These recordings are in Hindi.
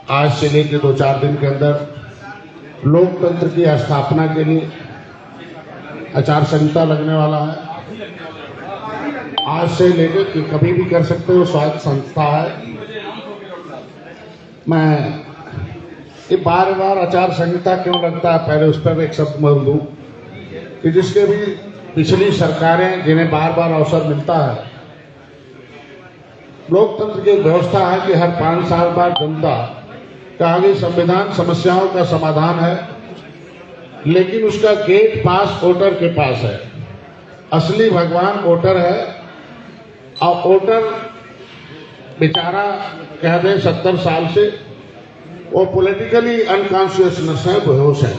आज से लेकर 2-4 दिन के अंदर लोकतंत्र की स्थापना के लिए आचार संहिता लगने वाला है। आज से लेकर कि कभी भी कर सकते हो, स्वायत्त संस्था है। मैं ये बार बार आचार संहिता क्यों लगता है, पहले उस पर एक शब्द बोल दूं कि जिसके भी पिछली सरकारें जिन्हें बार बार अवसर मिलता है, लोकतंत्र की व्यवस्था है कि हर 5 साल बाद जनता का आगे संविधान समस्याओं का समाधान है, लेकिन उसका गेट पास वोटर के पास है। असली भगवान वोटर है और वोटर बेचारा कह दे 70 साल से वो पॉलिटिकली अनकॉन्शियसनेस है, बेहोश है।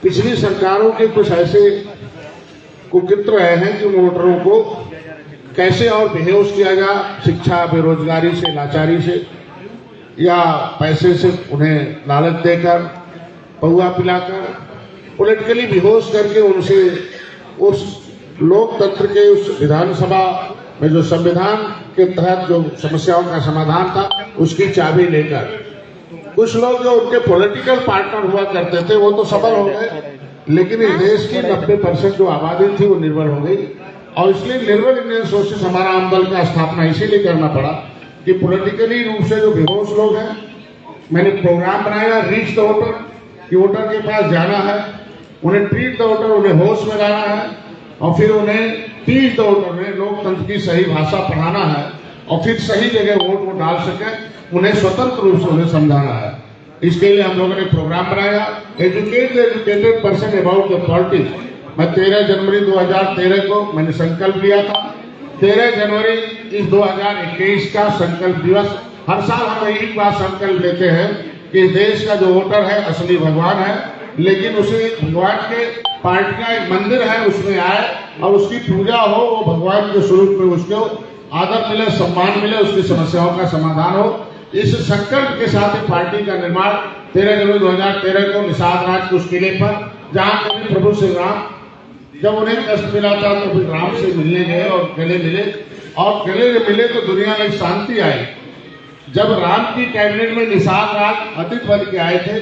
पिछली सरकारों के कुछ ऐसे कुकृत्य रहे हैं कि वोटरों को कैसे और बेहोश किया जा, शिक्षा, बेरोजगारी से, लाचारी से या पैसे से उन्हें लालच देकर, पौआ पिलाकर, पॉलिटिकली बेहोश करके उनसे उस लोकतंत्र के उस विधानसभा में जो संविधान के तहत जो समस्याओं का समाधान था उसकी चाबी लेकर कुछ लोग जो उनके पॉलिटिकल पार्टनर हुआ करते थे वो तो सफल हो गए, लेकिन इस देश की 90% जो आबादी थी वो निर्बल हो गई। और इसलिए निर्बल इंडियन सोर्सेस हमारा आमदल का स्थापना इसीलिए करना पड़ा कि पॉलिटिकली रूप से जो बेहोश लोग हैं, मैंने प्रोग्राम बनाया रीच द वोटर, कि वोटर के पास जाना है, उन्हें ट्रीट द वोटर, उन्हें होश में लाना है और फिर उन्हें टीच द वोटर, उन्हें लोकतंत्र की सही भाषा पढ़ाना है और फिर सही जगह वोट वो डाल सके, उन्हें स्वतंत्र रूप से उन्हें समझाना है। इसके लिए हम लोगों ने प्रोग्राम बनाया educate the educated person about the politics. मैं 13 जनवरी 2013 को मैंने संकल्प लिया था। 13 जनवरी इस 2021 का संकल्प दिवस। हर साल हम एक बार संकल्प लेते हैं कि देश का जो वोटर है असली भगवान है, लेकिन उसे भगवान के पार्टी का एक मंदिर है उसमें आए और उसकी पूजा हो, वो भगवान के स्वरूप में उसको आदर मिले, सम्मान मिले, उसकी समस्याओं का समाधान हो। इस संकल्प के साथ ही पार्टी का निर्माण 13 जनवरी 2013 को निषाद राज के उस किले पर, जहाँ कभी प्रभु श्री राम जब उन्हें कष्ट मिला था तो फिर राम से मिलने गए और गले मिले, और गले मिले तो दुनिया में शांति आई। जब राम की कैबिनेट में निषाद राज अतिथि बन के आए थे,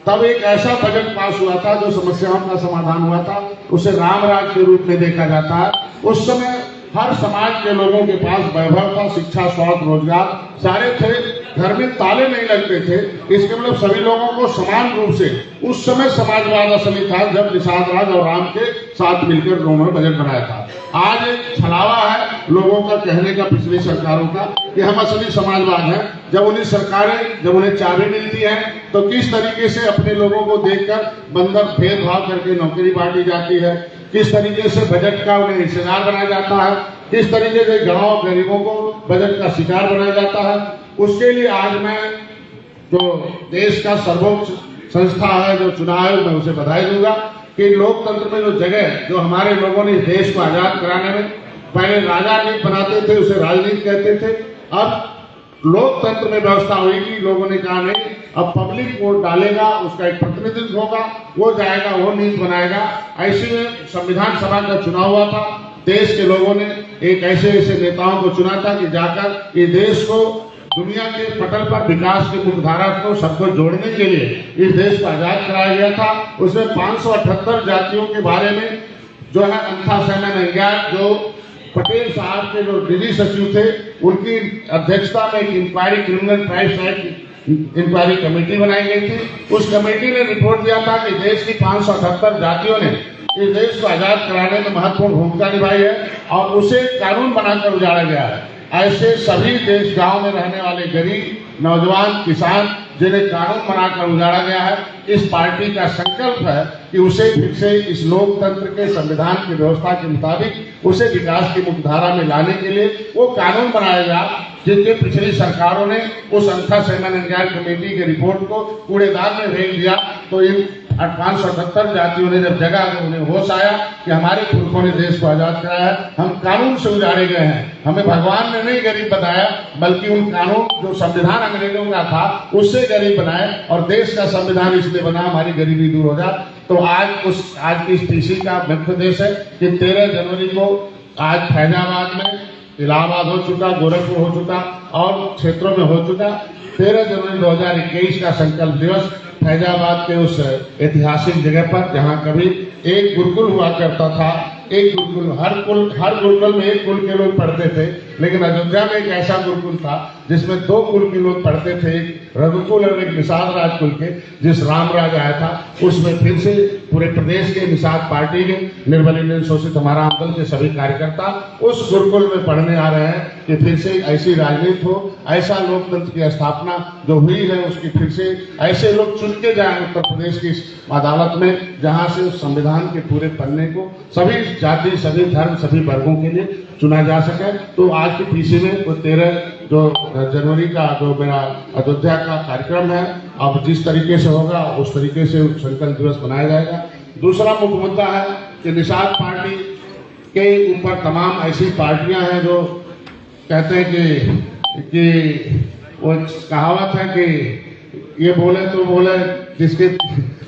तब एक ऐसा बजट पास हुआ था जो समस्याओं का समाधान हुआ था, उसे राम राज के रूप में देखा जाता है। उस समय हर समाज के लोगों के पास वैभव था, शिक्षा, स्वास्थ्य, रोजगार सारे थे, घर में ताले नहीं लगते थे। इसके मतलब सभी लोगों को समान रूप से उस समय समाजवाद असली था जब निषाद राज और राम के साथ मिलकर उन्होंने बजट बनाया था। आज एक छलावा है लोगों का कहने का पिछली सरकारों का कि हम असली समाजवाद हैं, जब उन्हीं सरकारें जब उन्हें चाबी मिलती है तो किस तरीके से अपने लोगों को देखकर बंदर भेदभाव करके नौकरी बांटी जाती है, किस तरीके से बजट का उन्हें हिस्सेदार बनाया जाता है, किस तरीके से गांव गरीबों को बजट का शिकार बनाया जाता है। उसके लिए आज मैं जो देश का सर्वोच्च संस्था है जो चुनाव है, मैं उसे बधाई दूंगा कि लोकतंत्र में जो जगह जो हमारे लोगों ने देश को आजाद कराने में, पहले राजनीति बनाते थे उसे राजनीति कहते थे, अब लोकतंत्र में व्यवस्था हुई। लोगों ने कहा नहीं, अब पब्लिक वोट डालेगा, उसका एक प्रतिनिधित्व होगा, वो जाएगा, वो नीति बनाएगा। ऐसे में संविधान सभा का चुनाव हुआ था, देश के लोगों ने एक ऐसे ऐसे नेताओं को चुना था कि जाकर ये देश को दुनिया के पटल पर विकास की मुख्यधारा को सबको जोड़ने के लिए इस देश को आजाद कराया गया था। उसमें 578 जातियों के बारे में जो है अंथा सेना नंग्याल, जो पटेल साहब के जो दिल्ली सचिव थे, उनकी अध्यक्षता में एक inquiry, criminal tribes act inquiry committee बनाई गई थी। उस कमेटी ने रिपोर्ट दिया था कि देश की 578 जातियों ने इस देश को आजाद कराने में महत्वपूर्ण भूमिका निभाई है और उसे कानून बनाकर उजाड़ा गया है। ऐसे सभी देश गांव में रहने वाले गरीब, नौजवान, किसान जिन्हें कानून बनाकर उजाड़ा गया है, इस पार्टी का संकल्प है कि उसे फिर से इस लोकतंत्र के संविधान की व्यवस्था के मुताबिक उसे विकास की मुख्यधारा में लाने के लिए वो कानून बनाएगा जिनके पिछली सरकारों ने उस अंथा सेना नंग्याल कमेटी की रिपोर्ट को कूड़ेदान में फेंक दिया। तो इन 578 जातियों ने जब जगह उन्हें होश आया कि हमारे पुरखों ने देश को आजाद कराया है, हम कानून से उजाड़े गए हैं, हमें भगवान ने नहीं गरीब बताया बल्कि उन कानून जो संविधान अंग्रेजों का था उससे गरीब बनाए, और देश का संविधान इसलिए बना हमारी गरीबी दूर हो जाए। तो आज की इस टीसी का मुख्य उद्देश्य है कि 13 जनवरी को आज फैजाबाद में, इलाहाबाद हो चुका, गोरखपुर हो चुका, और क्षेत्रों में हो चुका। 13 जनवरी 2021 का संकल्प दिवस फैजाबाद के उस ऐतिहासिक जगह पर जहां कभी एक गुरुकुल हुआ करता था, एक गुरुकुल, हर गुरुकुल में एक कुल के लोग पढ़ते थे, लेकिन अयोध्या में एक ऐसा गुरुकुल था जिसमें 2 कुल के लोग पढ़ते थे, एक रघुकुल और एक निषाद राज कुल के, जिस रामराज आया था उसमें फिर से पूरे प्रदेश के निषाद पार्टी के, निर्बल इंडियन शोषित हमारा आंदोलन के सभी कार्यकर्ता उस गुरुकुल में पढ़ने आ रहे हैं कि फिर से ऐसी राजनीति हो, ऐसा लोकतंत्र की स्थापना जो हुई है उसकी फिर से ऐसे लोग चुन के जाए उत्तर प्रदेश की अदालत में, जहां से उस संविधान के पूरे पन्ने को सभी जाति, सभी धर्म, सभी वर्गों के लिए चुना जा सके। तो आज के पीछे में वो 13 जनवरी का जो मेरा अयोध्या का कार्यक्रम है, अब जिस तरीके से होगा उस तरीके से संकल्प दिवस मनाया जाएगा। दूसरा मुख्य मुद्दा है कि निषाद पार्टी के ऊपर तमाम ऐसी पार्टियां हैं जो कहते हैं कि वो कहावत है कि ये बोले तो बोले जिसके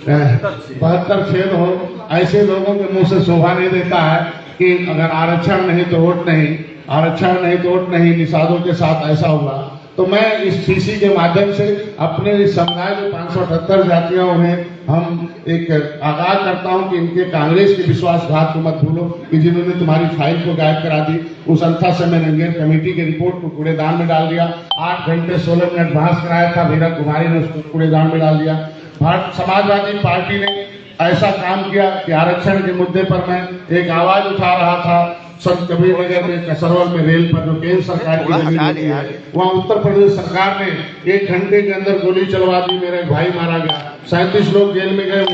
72 छेद हो, ऐसे लोगों के मुंह से शोभा नहीं देता है कि अगर आरक्षण नहीं तो वोट नहीं, आरक्षण नहीं तो वोट नहीं, निषादों के साथ ऐसा होगा। तो मैं इस सीसी के माध्यम से अपने इस समुदाय में 578 जातियां उन्हें हम एक आगाह करता हूं कि इनके कांग्रेस के विश्वासघात को मत भूलो कि जिन्होंने तुम्हारी फाइल को गायब करा दी। उस अंथा से मैंने अंगेर कमेटी की रिपोर्ट को कूड़ेदान में डाल दिया। 8 घंटे 16 मिनट बहस कराया था, वीरा कुमारी ने उसको कूड़ेदान में डाल दिया। भारत समाजवादी पार्टी ने ऐसा काम किया कि आरक्षण के मुद्दे पर मैं एक आवाज उठा रहा था। संत कबीर नगर में कसरवल में रेल पर जो केंद्र सरकार की जमीन होती है, वहाँ उत्तर प्रदेश सरकार ने 1 घंटे के अंदर गोली चलवा दी, मेरा भाई मारा गया, 37 लोग जेल में गए,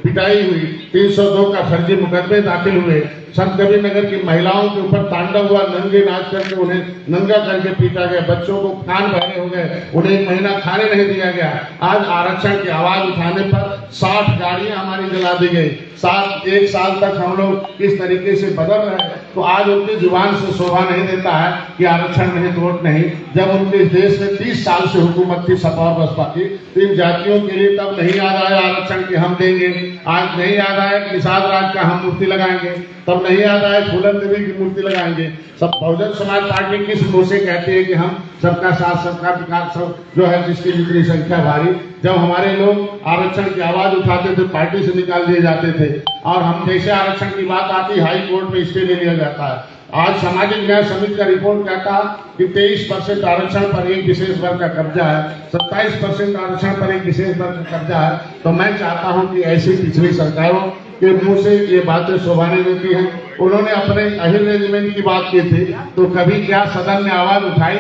पिटाई हुई, 302 का फर्जी मुकदमे दाखिल हुए। संत कबीर नगर की महिलाओं के ऊपर तांडव हुआ, नंगे नाच करके उन्हें नंगा करके पीटा गया, बच्चों को कान बहरे हो गए, उन्हें 1 महीना खाने नहीं दिया गया। आज आरक्षण की आवाज उठाने पर 60 गाड़ियां हमारी जला दी गई। 1 साल तक हम लोग इस तरीके से बदल रहे हैं, तो आज उनकी जुबान से शोभा नहीं देता है कि आरक्षण नहीं तो वोट नहीं। जब उनके देश में 30 साल से हुकूमत थी सपा और बसपा की, तो इन जातियों के लिए तब नहीं याद आया आरक्षण की हम देंगे, आज नहीं याद आया निषाद राज का हम मूर्ति लगाएंगे, तब नहीं याद आया फूलन देवी की मूर्ति लगाएंगे। सब बहुजन समाज पार्टी किस मुंह से कहती है कि हम सबका साथ सबका विकास, सब जो है जिसकी जितनी संख्या भारी। जब हमारे लोग आरक्षण की आवाज उठाते थे पार्टी से निकाल दिए जाते थे, और हम जैसे आरक्षण की बात आती हाई कोर्ट में स्टे ले लिया जाता है। आज सामाजिक न्याय समिति का रिपोर्ट कहता है कि 23% आरक्षण पर एक विशेष वर्ग का कब्जा है, 27% आरक्षण पर एक विशेष वर्ग का कब्जा है। तो मैं चाहता हूं कि ऐसी पिछली सरकारों के मुंह से ये बातें शोभा नहीं देती हैं। उन्होंने अपने अहिर रेजिमेंट की बात की थी, तो कभी क्या सदन में आवाज उठाई?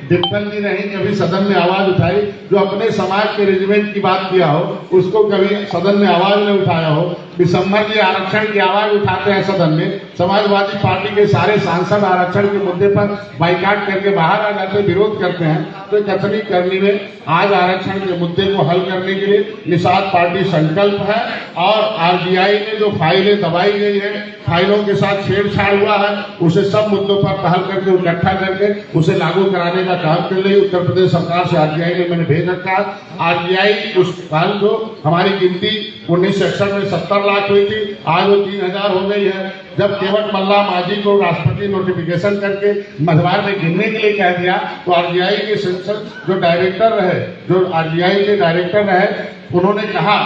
डिम्पल जी नहीं कभी सदन में आवाज उठाई? जो अपने समाज के रेजिमेंट की बात किया हो उसको कभी सदन में आवाज नहीं उठाया हो? दिसंबर के आरक्षण की आवाज उठाते हैं सदन में, समाजवादी पार्टी के सारे सांसद आरक्षण के मुद्दे पर बाइकाट करके बाहर आ जाते, विरोध करते हैं। तो कथनी करनी में आज आरक्षण के मुद्दे को हल करने के लिए निषाद पार्टी संकल्प है, और आरजीआई में जो फाइलें दबाई गई है, फाइलों के साथ छेड़छाड़ हुआ है, उसे सब मुद्दों पर पहल करके इकट्ठा करके उसे लागू कराने का काम कर रही है। उत्तर प्रदेश सरकार से आरजीआई ने मैंने भेज रखा है। आरजीआई उस फाइल जो हमारी गिनती 1961 में 70 लाख हुई थी, आज वो 3000 हो गई है। जब केवट मल्ला माझी को राष्ट्रपति नोटिफिकेशन करके मझवार में गिनने के लिए कह दिया, तो आरजीआई के संसद जो डायरेक्टर रहे, जो आरजीआई के डायरेक्टर रहे, उन्होंने कहा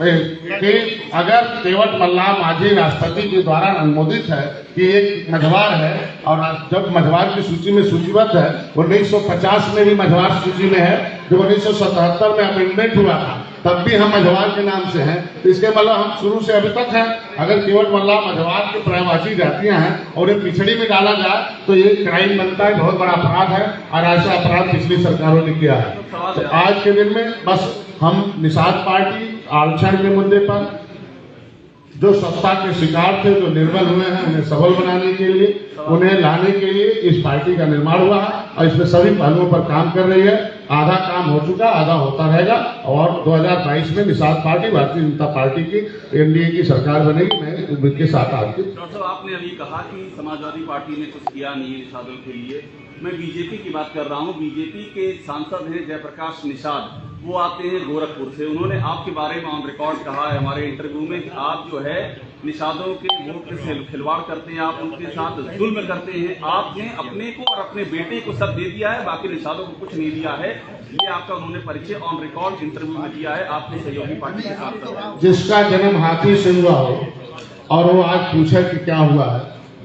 कि अगर केवट मल्ला माझी राष्ट्रपति के द्वारा अनुमोदित है कि एक मझवार है, और जब मझवार की सूची में सूचीबद्ध है, 1950 में भी मझवार सूची में है, जब 1977 में अमेंडमेंट हुआ था तब भी हम मझवार के नाम से हैं। तो इसके मतलब हम शुरू से अभी तक हैं। अगर केवट मल्ला मझवार के पर्यायवाची जातियां हैं और एक पिछड़ी में डाला जाए तो ये क्राइम बनता है, बहुत बड़ा अपराध है, और ऐसा अपराध पिछली सरकारों ने किया है। तो आज के दिन में बस हम निषाद पार्टी आरक्षण के मुद्दे पर जो सत्ता के शिकार थे, जो निर्बल हुए हैं, उन्हें सबल बनाने के लिए, उन्हें लाने के लिए इस पार्टी का निर्माण हुआ है, और इसमें सभी पहलुओं पर काम कर रही है। आधा काम हो चुका, आधा होता रहेगा, और 2022 में निषाद पार्टी भारतीय जनता पार्टी की एनडीए की सरकार बनेगी। मैं उम्मीद के साथ आपकी। डॉक्टर साहब, आपने अभी कहा कि समाजवादी पार्टी ने कुछ किया नहीं है निषादों के लिए। मैं बीजेपी की बात कर रहा हूँ। बीजेपी के सांसद हैं जयप्रकाश निषाद, वो आते हैं गोरखपुर से। उन्होंने आपके बारे में ऑन रिकॉर्ड कहा है हमारे इंटरव्यू में कि आप जो है निषादों के वोट से खिलवाड़ करते हैं, आप उनके साथ जुल्म करते हैं। आपने अपने को और अपने बेटे को सब दे दिया है, बाकी निषादों को कुछ नहीं दिया है। ये आपका उन्होंने परिचय ऑन रिकॉर्ड इंटरव्यू में दिया है आपने सहयोगी पार्टी के साथ। जिसका जन्म हाथी से हुआ हो और वो आज पूछे कि क्या हुआ है,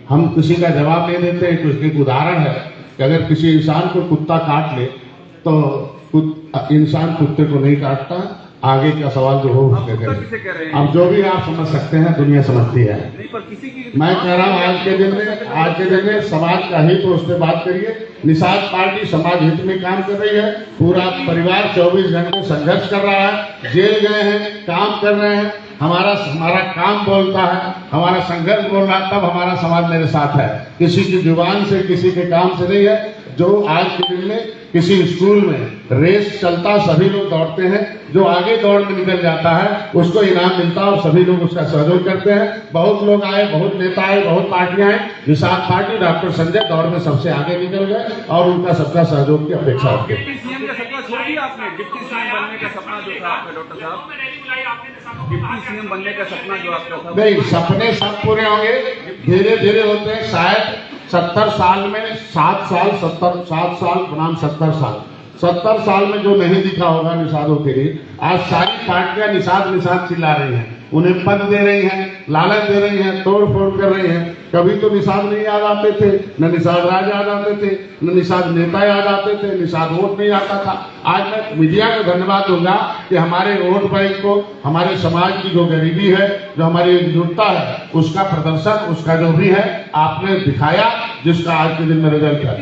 हम किसी का जवाब नहीं देते। तो एक उदाहरण है कि अगर किसी इंसान को कुत्ता काट ले तो इंसान कुत्ते को नहीं काटता। आगे का सवाल जो हो अब जो भी आप समझ सकते हैं, दुनिया समझती है। मैं कह रहा हूँ आज के दिन में समाज का हित हो, उस पर बात करिए। निषाद पार्टी समाज हित में काम कर रही है। पूरा परिवार 24 घंटे संघर्ष कर रहा है, जेल गए हैं, काम कर रहे हैं। हमारा काम बोलता है, हमारा संघर्ष बोल रहा है, तब हमारा समाज मेरे साथ है। किसी की जुबान से, किसी के काम से नहीं है। जो आज के दिन में किसी स्कूल में रेस चलता, सभी लोग दौड़ते हैं। जो आगे दौड़ में निकल जाता है उसको इनाम मिलता है और सभी लोग उसका सहयोग करते हैं। बहुत लोग आए, बहुत नेता आए, बहुत पार्टियां आए। निषाद पार्टी डॉक्टर संजय दौड़ में सबसे आगे निकल गए और उनका सबका सहयोग की अपेक्षा होती है। डिप्टी सीएम का सपना छोड़ दिया आपने? डिप्टी सीएम बनने का सपना जो था आपका, डॉक्टर साहब, डिप्टी सीएम बनने का सपना जो आपका था? नहीं, सपने सब पूरे होंगे, धीरे धीरे होते हैं। शायद 70 साल में 7 साल 70 साल में जो नहीं दिखा होगा निषादों के लिए, आज सारी पार्टियां निषाद चिल्ला रही हैं। उन्हें पद दे रही हैं, लालच दे रही हैं, तोड़ फोड़ कर रही हैं। कभी तो निषाद नहीं याद आते थे, न निषाद राज याद आते थे, न निषाद नेता याद आते थे, निषाद वोट नहीं आता था। आज मैं मीडिया को धन्यवाद दूंगा कि हमारे वोट बैंक को, हमारे समाज की जो गरीबी है, जो हमारी एकजुटता है, उसका प्रदर्शन, उसका जो भी है आपने दिखाया, जिसका आज के दिन में रिजल्ट है।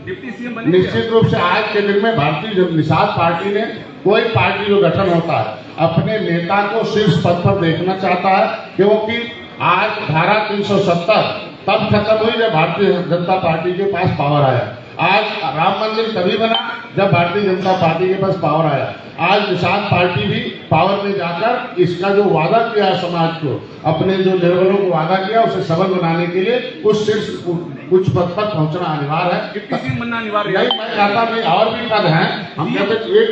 डिप्टी सीएम निश्चित रूप से आज के दिन में भारतीय निषाद पार्टी ने, कोई पार्टी जो गठन होता है अपने नेता को शीर्ष पद पर देखना चाहता है, क्योंकि आज धारा 370 तब खत्म हुई जब भारतीय जनता पार्टी के पास पावर आया। आज राम मंदिर तभी बना जब भारतीय जनता पार्टी के पास पावर आया। आज निषाद पार्टी भी पावर में जाकर इसका जो वादा किया है समाज को, अपने जो निर्बलों को वादा किया, उसे सबल बनाने के लिए उस शीर्ष कुछ पद पर पहुंचना अनिवार्य है। डिप्टी सीएम बनना अनिवार्य है। नहीं, मैं चाहता नहीं, और भी पद हैं। हम कहते ये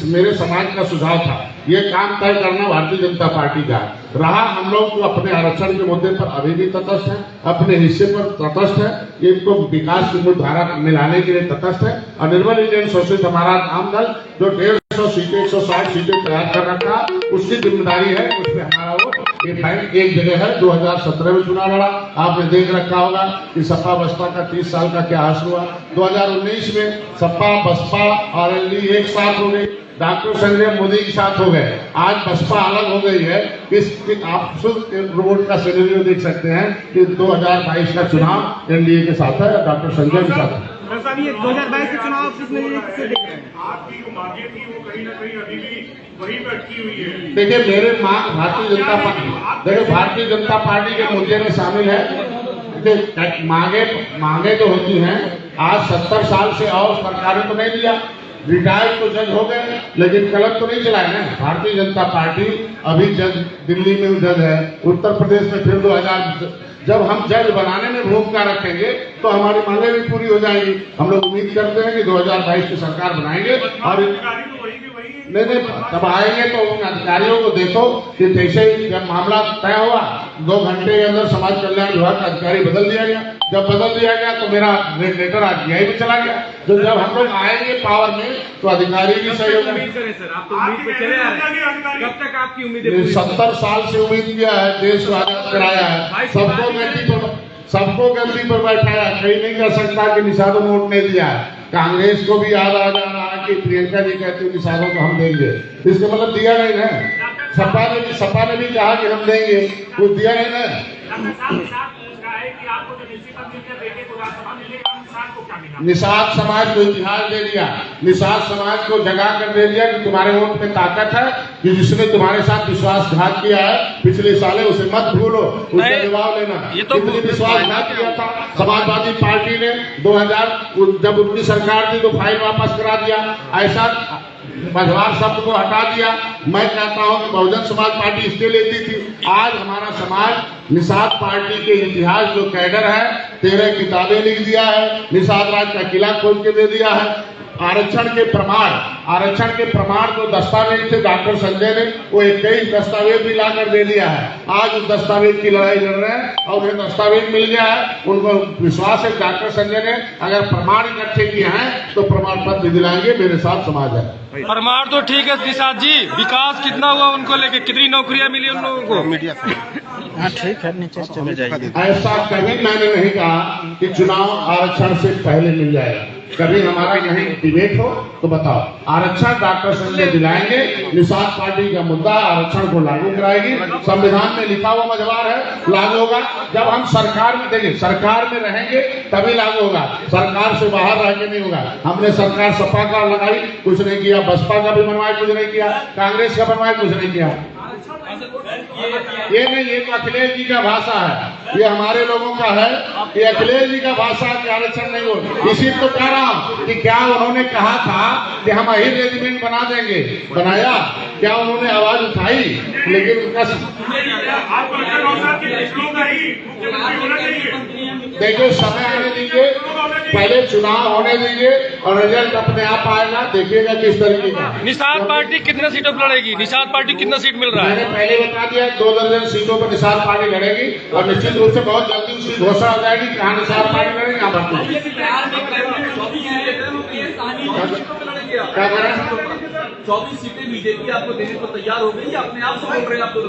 मेरे समाज का सुझाव था। ये काम तय करना भारतीय जनता पार्टी का रहा। हम लोग तो अपने आरक्षण के मुद्दे पर अभी भी तटस्थ है, अपने हिस्से पर तटस्थ है, इनको विकास की मुख्यधारा में लाने के लिए तटस्थ है। और निर्मल इंडियन सोसाइटी हमारा आम दल जो 150 सीटें 160 सीटें तैयार कर रखा, उसकी जिम्मेदारी है, उसमें हमारा वो एक जगह है। 2017 में चुनाव लड़ा, आपने देख रखा होगा कि सपा बसपा का 30 साल का क्या हासिल हुआ। 2019 में सपा बसपा और एलडी एक साथ हो गई, डॉक्टर संजय मोदी के साथ हो गए। आज बसपा अलग हो गई है। आप रोड का सिनेरियो देख सकते हैं कि 2022 का चुनाव एनडीए के साथ है, डॉक्टर संजय के साथ है। 2022 के चुनाव किस नजरिए से देख रहे हैं? आपकी मांगे थी वो कहीं ना कहीं अभी भी वहीं पे अटकी हुई है। देखिए, मेरे मांग भारतीय जनता पार्टी, देखिए भारतीय जनता पार्टी के मुद्दे में शामिल है। मांगे जो होती हैं, आज 70 साल से और सरकार ने तो नहीं दिया। रिटायर्ड तो जज हो गए, लेकिन कलम तो नहीं चलाए ना। भारतीय जनता पार्टी अभी जज, दिल्ली में जज है, उत्तर प्रदेश में फिर 2000। जब हम जज बनाने में भूमिका रखेंगे तो हमारी मांगे भी पूरी हो जाएगी। हम लोग उम्मीद करते हैं कि 2022 की सरकार बनाएंगे। और नहीं, तब आएंगे तो उन अधिकारियों को देखो कि जैसे ही जब मामला तय हुआ 2 घंटे के अंदर समाज कल्याण विभाग का अधिकारी बदल दिया गया। जब बदल दिया गया तो मेरा लेटर आज जीआई में चला गया। तो जब हम लोग आएंगे पावर में तो अधिकारी भी सहयोग करेंगे। सर, आप तो उम्मीद पे चले आ रहे हैं, कब तक आपकी उम्मीदें? 70 साल से उम्मीद किया है, देश को आजाद कराया है, सबको गद्दी पर बैठाया। कहीं नहीं कर सकता कि निषादों ने वोट नहीं दिया है। कांग्रेस को भी याद आ जा रहा है कि प्रियंका जी कहती है निषादों को हम देंगे, इसका मतलब दिया नहीं ना। सपा ने भी कहा कि हम देंगे, कुछ दिया नहीं ना। निषाद समाज को इतिहास दे दिया, निषाद समाज को जगा कर दे दिया कि तुम्हारे वोट में ताकत है, कि जिसने तुम्हारे साथ विश्वासघात किया है पिछले साले उसे मत भूलो, उसका जवाब लेना। कितनी विश्वासघात किया था समाजवादी पार्टी ने 2000 जब उनकी सरकार थी तो फाइल वापस करा दिया, ऐसा मझवार शब्द को हटा दिया। मैं कहता हूं कि बहुजन समाज पार्टी इसके लेती थी। आज हमारा समाज निषाद पार्टी के इतिहास जो कैडर है 13 किताबें लिख दिया है, निषाद राज का किला खोल के दे दिया है। आरक्षण के प्रमाण तो दस्तावेज थे डॉक्टर संजय ने, वो 21 दस्तावेज भी लाकर दे दिया है। आज उस दस्तावेज की लड़ाई लड़ रहे हैं और उन्हें दस्तावेज मिल गया है। उनको विश्वास है डॉक्टर संजय ने अगर प्रमाण इकट्ठे किए हैं तो प्रमाण पत्र दिलाएंगे। मेरे साथ समाज है। प्रमाण तो ठीक है निषाद जी, विकास कितना हुआ उनको लेके, कितनी नौकरियां मिली उन लोगों को? मीडिया हाँ ठीक है, नीचे चले जाइए। ऐसा कभी मैंने नहीं कहा कि चुनाव आरक्षण से पहले मिल जाएगा। कभी हमारा यही डिबेट हो तो बताओ, आरक्षण डॉक्टर संजय दिलाएंगे। निषाद पार्टी का मुद्दा आरक्षण को लागू कराएगी। संविधान में लिखा हुआ मजवार है, लागू होगा। जब हम सरकार में देंगे, सरकार में रहेंगे तभी लागू होगा, सरकार से बाहर रह के नहीं होगा। हमने सरकार सपा का लगाई, कुछ नहीं किया। बसपा का भी बनवाया, कुछ नहीं किया। कांग्रेस का बनवाया, कुछ नहीं किया। ये नहीं, ये तो अखिलेश जी का भाषा है, ये हमारे लोगों का है। ये अखिलेश जी का भाषा है कि आरक्षण नहीं हो। इसी तो कह रहा हूँ कि क्या उन्होंने कहा था कि हम अहिर रेजिमेंट बना देंगे, बनाया? क्या उन्होंने आवाज उठाई? लेकिन उनका देखिए, समय आने दीजिए, पहले चुनाव होने दीजिए और रिजल्ट अपने आप आएगा। देखिएगा किस तरीके का। निषाद पार्टी कितने सीटों पर लड़ेगी? निषाद पार्टी कितना सीट मिल रहा है? मैंने पहले बता दिया 2 दर्जन सीटों पर निषाद पार्टी लड़ेगी और निश्चित रूप से बहुत जल्दी उसकी घोषणा हो जाएगी कहाँ निषाद पार्टी लड़ेगी, कहाँ भर्ती। क्या करें? 24 सीटें बीजेपी आपको देने को तैयार हो गई, अपने आप से बोल रहे हैं आप तो?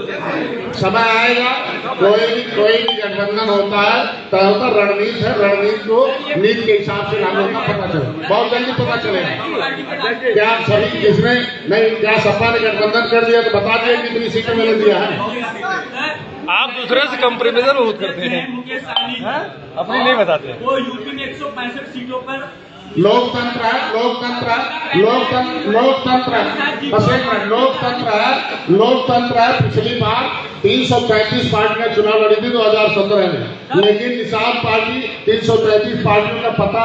समय आएगा, कोई भी गठबंधन होता है तय होता रणनीति है। रणनीति को नीति के हिसाब से लागू होना पता चले, बहुत जल्दी पता चलेगा। क्या आप सभी किसने नहीं, क्या सपा ने गठबंधन कर दिया तो बता दिया कितनी सीटें मैंने दिया है। आप दूसरे से कंपेरिजन बहुत करते हैं, अपनी नहीं बताते। वो यूपी में 165 सीटों पर लोकतंत्र है, लोकतंत्र है, लोकतंत्र है। बस एक मिनट, लोकतंत्र है। पिछली बार 335 पार्टियां चुनाव लड़ी थी 2017 में, लेकिन निषाद पार्टी 333 पार्टियों का पता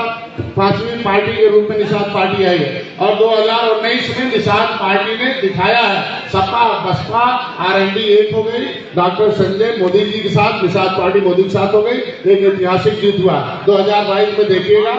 5वीं पार्टी के रूप में निषाद पार्टी आई है। और 2019 में निषाद पार्टी ने दिखाया है, सपा बसपा RND एक हो गई। डॉक्टर संजय मोदी जी के साथ, निषाद पार्टी मोदी के साथ हो गई। एक ऐतिहासिक जीत हुआ। 2022 में देखिएगा।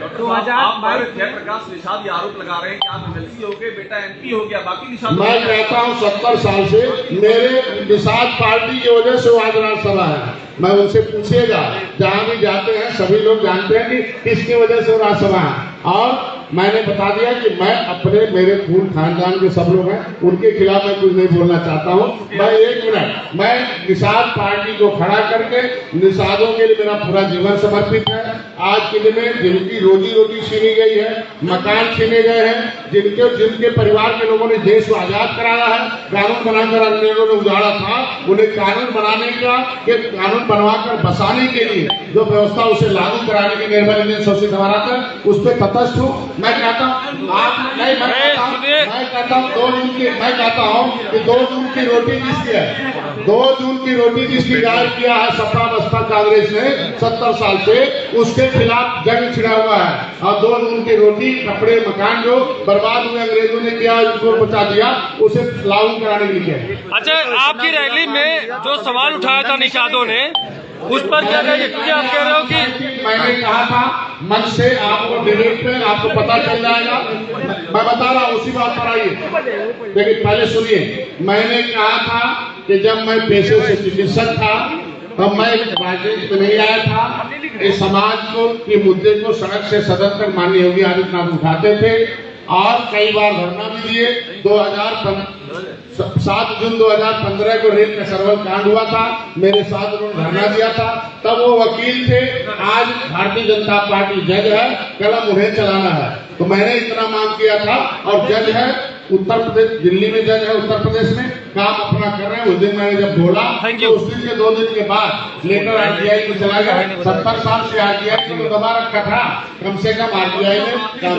जयप्रकाश निषाद ये आरोप लगा रहे हैं कि आप MLC हो गए, बेटा MP हो गया, बाकी निषाद। मैं कहता हूँ 70 साल से मेरे निषाद पार्टी की वजह से वो आज राज्यसभा है। मैं उनसे पूछिएगा, जहाँ भी जाते हैं सभी लोग जानते हैं कि किसकी वजह से वो राज्यसभा है। और मैंने बता दिया कि मैं अपने, मेरे खून खानदान के सब लोग हैं, उनके खिलाफ मैं कुछ नहीं बोलना चाहता हूँ। मैं 1 मिनट, मैं निषाद पार्टी को खड़ा करके निषादों के लिए मेरा पूरा जीवन समर्पित है। आज के दिन में जिनकी रोजी रोटी छीनी गई है, मकान छीने गए हैं, जिनके परिवार के लोगों ने देश को आजाद कराया है, कानून बनाकर अंग्रेजों ने उजाड़ा था, उन्हें कानून बनाने का, कानून बनवाकर बसाने के लिए जो व्यवस्था उसे लागू कराने की निर्भर इंडियन सोसाइटी हमारा था, उस पर तटस्थ हूँ। मैं कहता हूँ आप नहीं, मैं कहता हूँ 2 जून की, मैं कहता हूँ कि 2 जून की रोटी किसकी है? 2 जून की रोटी जिसकी गायब किया है सपा बसपा कांग्रेस ने 70 साल से, उसके खिलाफ जंग छिड़ा हुआ है। और 2 जून की रोटी, कपड़े, मकान जो बर्बाद हुए अंग्रेजों ने किया, उसको बचा दिया, उसे लागू कराने के लिए। अच्छा, आपकी रैली में जो सवाल उठाया था निषादों ने, उस पर क्या कहेंगे? क्योंकि आप कह रहे हो कि मैंने कहा था मंच से आपको डिबेट पे आपको पता चल जाएगा। मैं बता रहा हूँ, उसी बात पर आइए। लेकिन पहले सुनिए, मैंने कहा था कि जब मैं पेशे से चिकित्सक था तब मैं राजनीति में नहीं आया था। इस समाज को के मुद्दे को सड़क से सदन तक माननीय योगी आदित्यनाथ उठाते थे और कई बार धरना भी दिए। 7 जून 2015 को रेल का सर्वल कांड हुआ था, मेरे साथ उन्होंने धरना दिया था, तब वो वकील थे। आज भारतीय जनता पार्टी जज है, कलम उन्हें चलाना है। तो मैंने इतना मांग किया था और जज है उत्तर प्रदेश, दिल्ली में जज है उत्तर प्रदेश में, काम अपना कर रहे हैं। उस दिन मैंने जब बोला तो उस दिन के 2 दिन के बाद लेटर RTI में चला गया। 70 साल से RTI को दबा रखा था, कम से कम RTI में काम।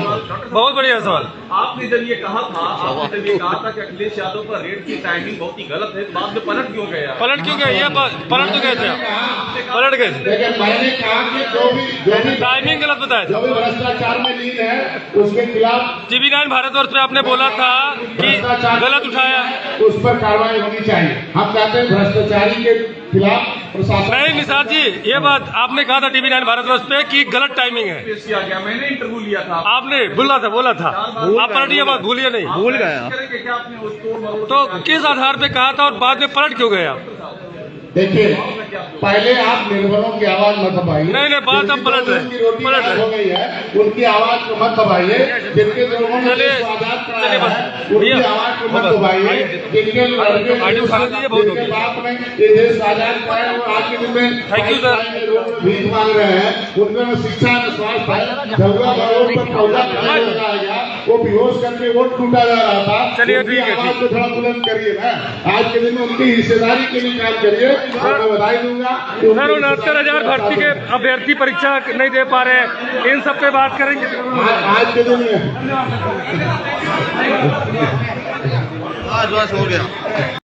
बहुत बढ़िया सवाल। आपने जब ये कहा था कि अखिलेश यादव पर रेड की टाइमिंग बहुत ही गलत है, बाद में पलट क्यों गया? पलट क्यों गया? पलट तो गए थे, पलट गए थे। लेकिन मैंने कहा कि जो भी टाइमिंग गलत बताया था, जो भी भ्रष्टाचार में लीन है उसके खिलाफ TV9 भारतवर्ष में आपने बोला था कि गलत उठाया, उस पर कार्रवाई होनी चाहिए। हम कहते हैं भ्रष्टाचारी के खिलाफ प्रशासन। नहीं निषाद जी, ये बात आपने कहा था टीवी9 भारतवर्ष पे कि गलत टाइमिंग है। पेश किया गया, मैंने इंटरव्यू लिया था। आपने बोला था आप पलटिए बात, भूलिए नहीं। भूल गया। करेंगे क्या आपने उस तोड़ मरोड़ तो किस आधार पे कहा था और बाद में पलट क्यों गया? देखिए, पहले आप निर्भरों की आवाज मत दबाइए। नहीं, बात अब पलट है, जिनकी रोटी पलट है। हो गई है उनकी आवाज को मत दबाइए। जिनके लोगों ने देश को आजाद कराया बस, है उनकी भैया, आवाज को मत दबाइए। जिनके लड़के आडियो खा लीजिए, बहुत हो जिनके गया। बाप ने ये देश को आजाद कराया वो आज के दिन में Thank you, sir. भीख मांग रहे हैं। उनको न शिक्षा न स्वास्थ्य है। झगड़ा रोड पर पौधा लगाया गया, वो बेहोश करके वोट टूटा जा रहा था। चलिए, उनकी ठीक है, आवाज ठीक। को थोड़ा बुलंद करिए ना। आज के दिन में उनकी हिस्सेदारी के लिए काम करिए। मैं बधाई दूंगा। सर 69,000 भर्ती के अभ्यर्थी परीक्षा नहीं दे पा रहे हैं, इन सब पे बात करेंगे। आज के दिन में बस हो गया।